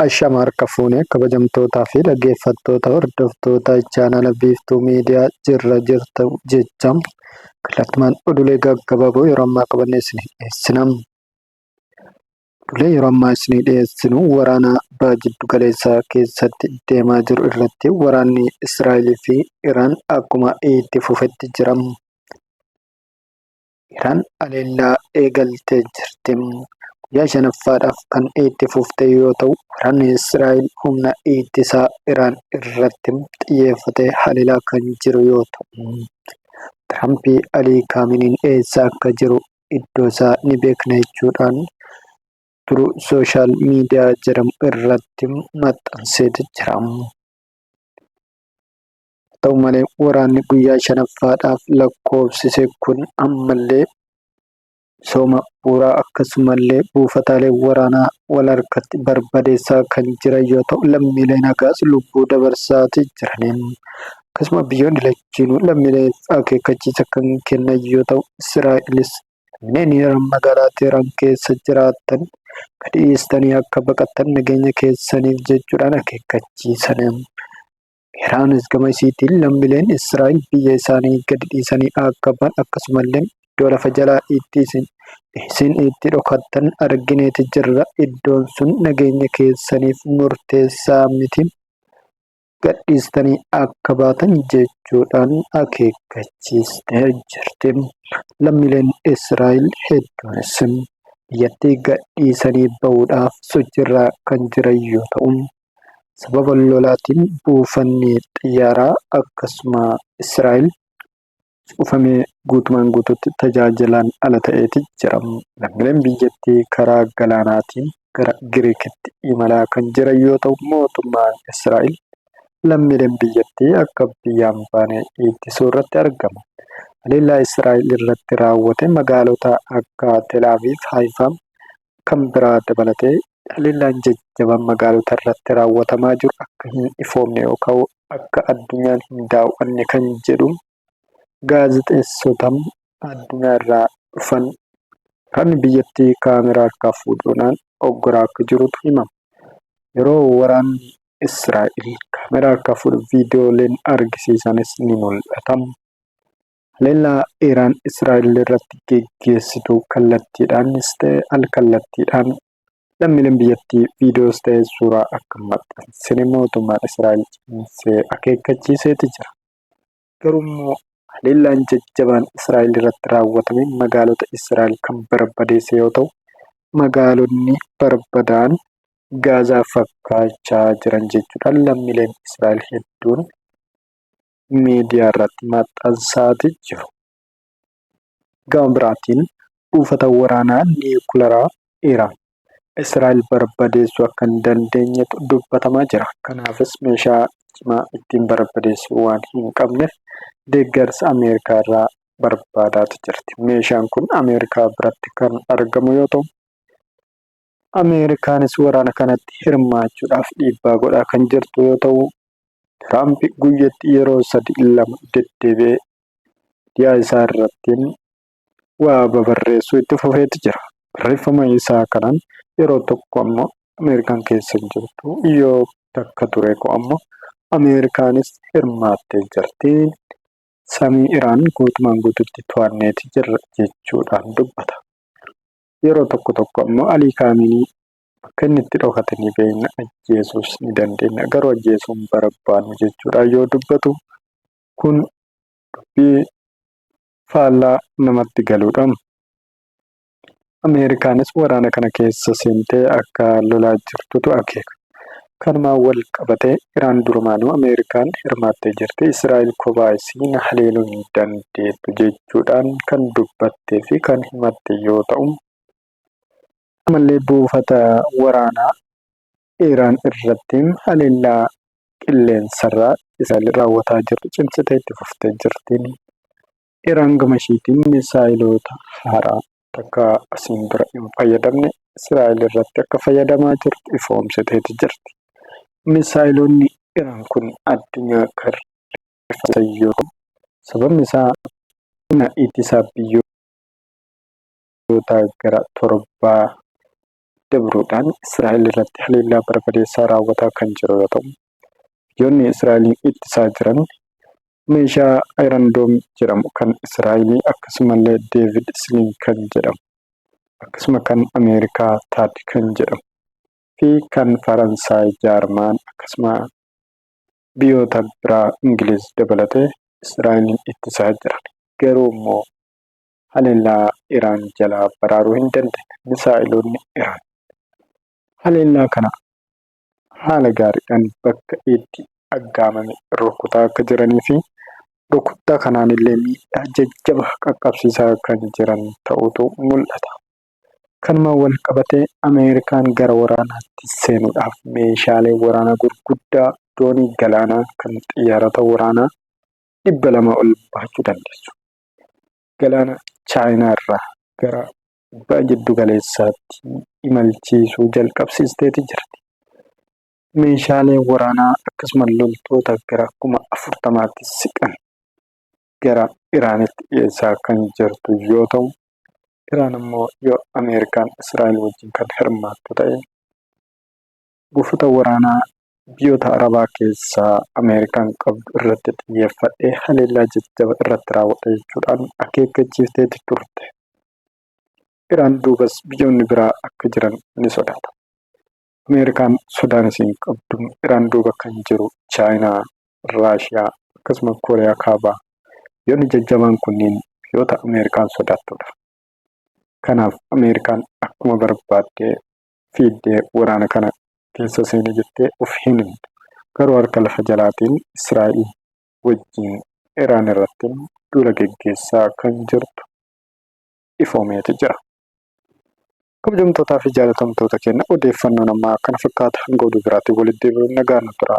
Ashama harka fuunee kabajamtootaa fi dhaggeeffattoota hordoftoota chaanala Biiftuu Miidiyaa jirra jirtu jechaan kallattumaan oduulee gaggabaaboo yeroo ammaa qabannee isinii dhiyeessinam. Oduulee yeroo ammaa isinii dhiyeessinu waraana baha jiddu galeessaa keessatti deemaa jiru irratti waraanni Israa'el fi Iraan akkuma itti fufetti jiram. Iraan aleellaa eegaltee jirti. Guyyaa shanaffaadhaaf kan itti fufte yoo ta'u, waraanni Israa'el humna ittisaa Iraan irratti xiyyeeffatee haleelaa kan jiru yoo ta'u, Tiraamp Alii Kaaminiin eessa akka jiru iddoo isaa ni beekna jechuudhaan turuu sooshaal miidiyaa jedhamu irratti maxxansee jira. Ta'u malee waraanni guyyaa shanaffaadhaaf lakkoofsise kun ammallee sooma bu'uuraa akkasumallee buufataalee waraanaa wal harkatti barbadeessaa kan jiran yoo ta'u, lammiilee nagaas lubbuu dabarsaati jiraniin akkasuma biyyoonni lachiinuu lammiilee akeekkachiisa kan kennan yoo ta'u, Israa'elis lammiileen magaalaa Teheraan keessa jiraatan gadi dhiistanii akka baqatan nageenya keessaniif jechuudhaan akeekkachiisan. Iraanis gama isiitiin lammiileen Israa'el biyya isaanii gadi dhiisanii akka ba'an akkasumallee iddoo lafa jalaa isin itti dhokattan argineeti jirra. Iddoon sun nageenya keessaniif murteessaa miti. Gadhiistanii akka baatan jechuudhaan akeekkachiistee jirti. Lammiileen Israa'el hedduunis biyyattii gadhiisanii bahuudhaaf sochiirra kan jiran yoo ta'u, sababa lolaatiin buufanni xiyyaaraa akkasuma Israa'el cufamee guutumaan guutuutti tajaajilaan ala ta'eeti jira. Lammiileen biyyattii karaa galaanaatiin gara Giriikitti imalaa kan jiran yoo ta'u, mootummaan Israa'el lammiileen biyyattii akka biyyaan baane ittisuu irratti argama. Haleellaa Israa'el irratti raawwate magaalota akka Telaaviif, Haayifaa kan biraa dabalatee haleellaan jajjabaan magaalota irratti raawwatamaa jiru akka hin ifoomne yookaan akka addunyaan hin daawwanne kan jedhu gaazexeessota addunyaa irraa dhufan kan biyyattii kaameraa harkaa fuudhuudhaan oggoraa akka jirutu himama. Yeroo waraanni Israa'el kaameraa harkaa fuudhu viidiyooleen argisiisanis ni mul'ata. Haleellaa Iraan Israa'el irratti geggeessitu kallattiidhaanis ta'e al-kallattiidhaan lammiileen biyyattii viidiyoos ta'e suuraa akka maxxansine mootummaan Israa'el cimsee akeekkachiiseeti jira. Garuu haleellaan jajjabaan Israa'el irratti raawwatame magaalota Israa'el kan barbadeesse yoo ta'u, magaalonni barbadaa'an Gaazaa fakkaachaa jiran jechuudhaan lammiileen Israa'el hedduun miidiyaa irratti maxxansaati jiru. Gama biraatiin buufata waraanaa niikuleeraa Iraan Israa'el barbadeessuu akka hin dandeenyetu dubbatamaa jira. Kanaafis meeshaa cimaa ittiin barbadeessuu waan hin qabneef deeggarsa Ameerikaa irraa barbaadaati jirti. Meeshaan kun Ameerikaa biratti kan argamu yoo ta'u, Ameerikaanis waraana kanatti hirmaachuudhaaf dhiibbaa godhaa kan jirtu yoo ta'u, Tiraamp guyyatti yeroo 2 deddeebi'ee dhiyaa isaa irratti waa babarreessuu itti fufeeti jira. Barreeffama isaa kanaan yeroo tokko ammoo Ameerikaan keessa hin jirtu yoo takka ture ammoo Ameerikaanis hirmaattee jirti. Samii Iraan guutumaan guututti to'anneeti jirra jechuudhaan dubbata. Yeroo tokko ammoo Alii Kaaminii akka inni itti dhokatanii beekna ajjeesuus ni dandeenya. Garuu ajjeesuun barbaannu jechuudhaan yoo dubbatu kun dubbii faallaa namatti galuudha. Ameerikaanis waraana kana keessa seentee akka lolaa jirtutu akeeka. Kanumaan wal qabatee Iraan durumaanuu Ameerikaan hirmaattee jirti. Israa'el kophaa isii haleeluu hin dandeettu jechuudhaan kan dubbattee fi kan himatte yoo ta'u, ammallee buufata waraanaa Iraan irratti haleellaa qilleensarraa Israa'el raawwataa jirtu cimsitee itti fuftee jirti. Iraan gama ishiitiin misaayiloota haaraa takka asiin dura hin fayyadamne Israa'el irratti akka fayyadamaa jirtu ifoomsiteeti jirti. Misaayiloonni Iraan kun addunyaa kan rifatan yoo ta'u, sababni isaa humna ittisaa biyyoota gara 7 dabruudhaan Israa'el irratti haleellaa barbadeessaa raawwataa kan jiru yoo ta'u, biyyoonni Israa'eliin ittisaa jiran meeshaa Ayirandoom jedhamu kan Israa'elii akkasumallee Deevid Sling kan jedhamu akkasuma kan Ameerikaa Taad kan jedhamu fi kan Faransaay Jaarmaan akkasuma biyyoota biraa Ingiliz dabalatee Israa'eliin ittisaa jiran. Garuu immoo haleellaa Iraan jalaa baraaruu hin dandeenye. Misaa'iloonni Iraan haleellaa kana haala gaariidhaan bakka itti aggaamame rukutaa akka jiranii fi rukuttaa kanaan illee miidhaa jajjabaa qaqqabsiisaa kan jiran ta'utu mul'ata. Kanuma wal qabatee Ameerikaan gara waraanaatti seenuudhaaf meeshaalee waraanaa gurguddaa doonii galaanaa kan xiyyaarota waraanaa 200 ol baachuu dandeessu. Galaana Chaayinaa irraa gara ba'a jiddu galeessaatti imalchiisuu jalqabsiisteeti jirti. Meeshaalee waraanaa akkasuma loltoota gara 40,000tti siqan gara Iraanitti dhiyeessaa kan jirtu yoo ta'u, Iraan immoo yoo Ameerikaan Israa'el wajjin kan hirmaattu ta'e buufata waraanaa biyyoota Arabaa keessaa Ameerikaan qabdu irratti xiyyeeffadhee haleellaa jajjabaa irratti raawwata jechuudhaan akeekkachiifteeti turte. Iraan duubas biyyoonni biraa akka jiran ni sodaata. Ameerikaan sodaan isiin qabdu Iraan duuba kan jiru Chaayinaa, Raashiyaa akkasuma Kooriyaa Kaabaa biyyoonni jajjabaan kunniin biyyoota Ameerikaan sodaattudha. Kanaaf Ameerikaan akkuma barbaaddee fiiddee waraana kana keessa seenee jettee of hin himtu. Garuu harka lafa jalaatiin Israa'el wajjin Iraan irratti duula geggeessaa kan jirtu ifoomeeti jira. Kabajamtootaa fi jaalatamtoota keenya odeeffannoon ammaa kana fakkaata hanga oduu biraatti walitti deebi'uun nagaan nu tura.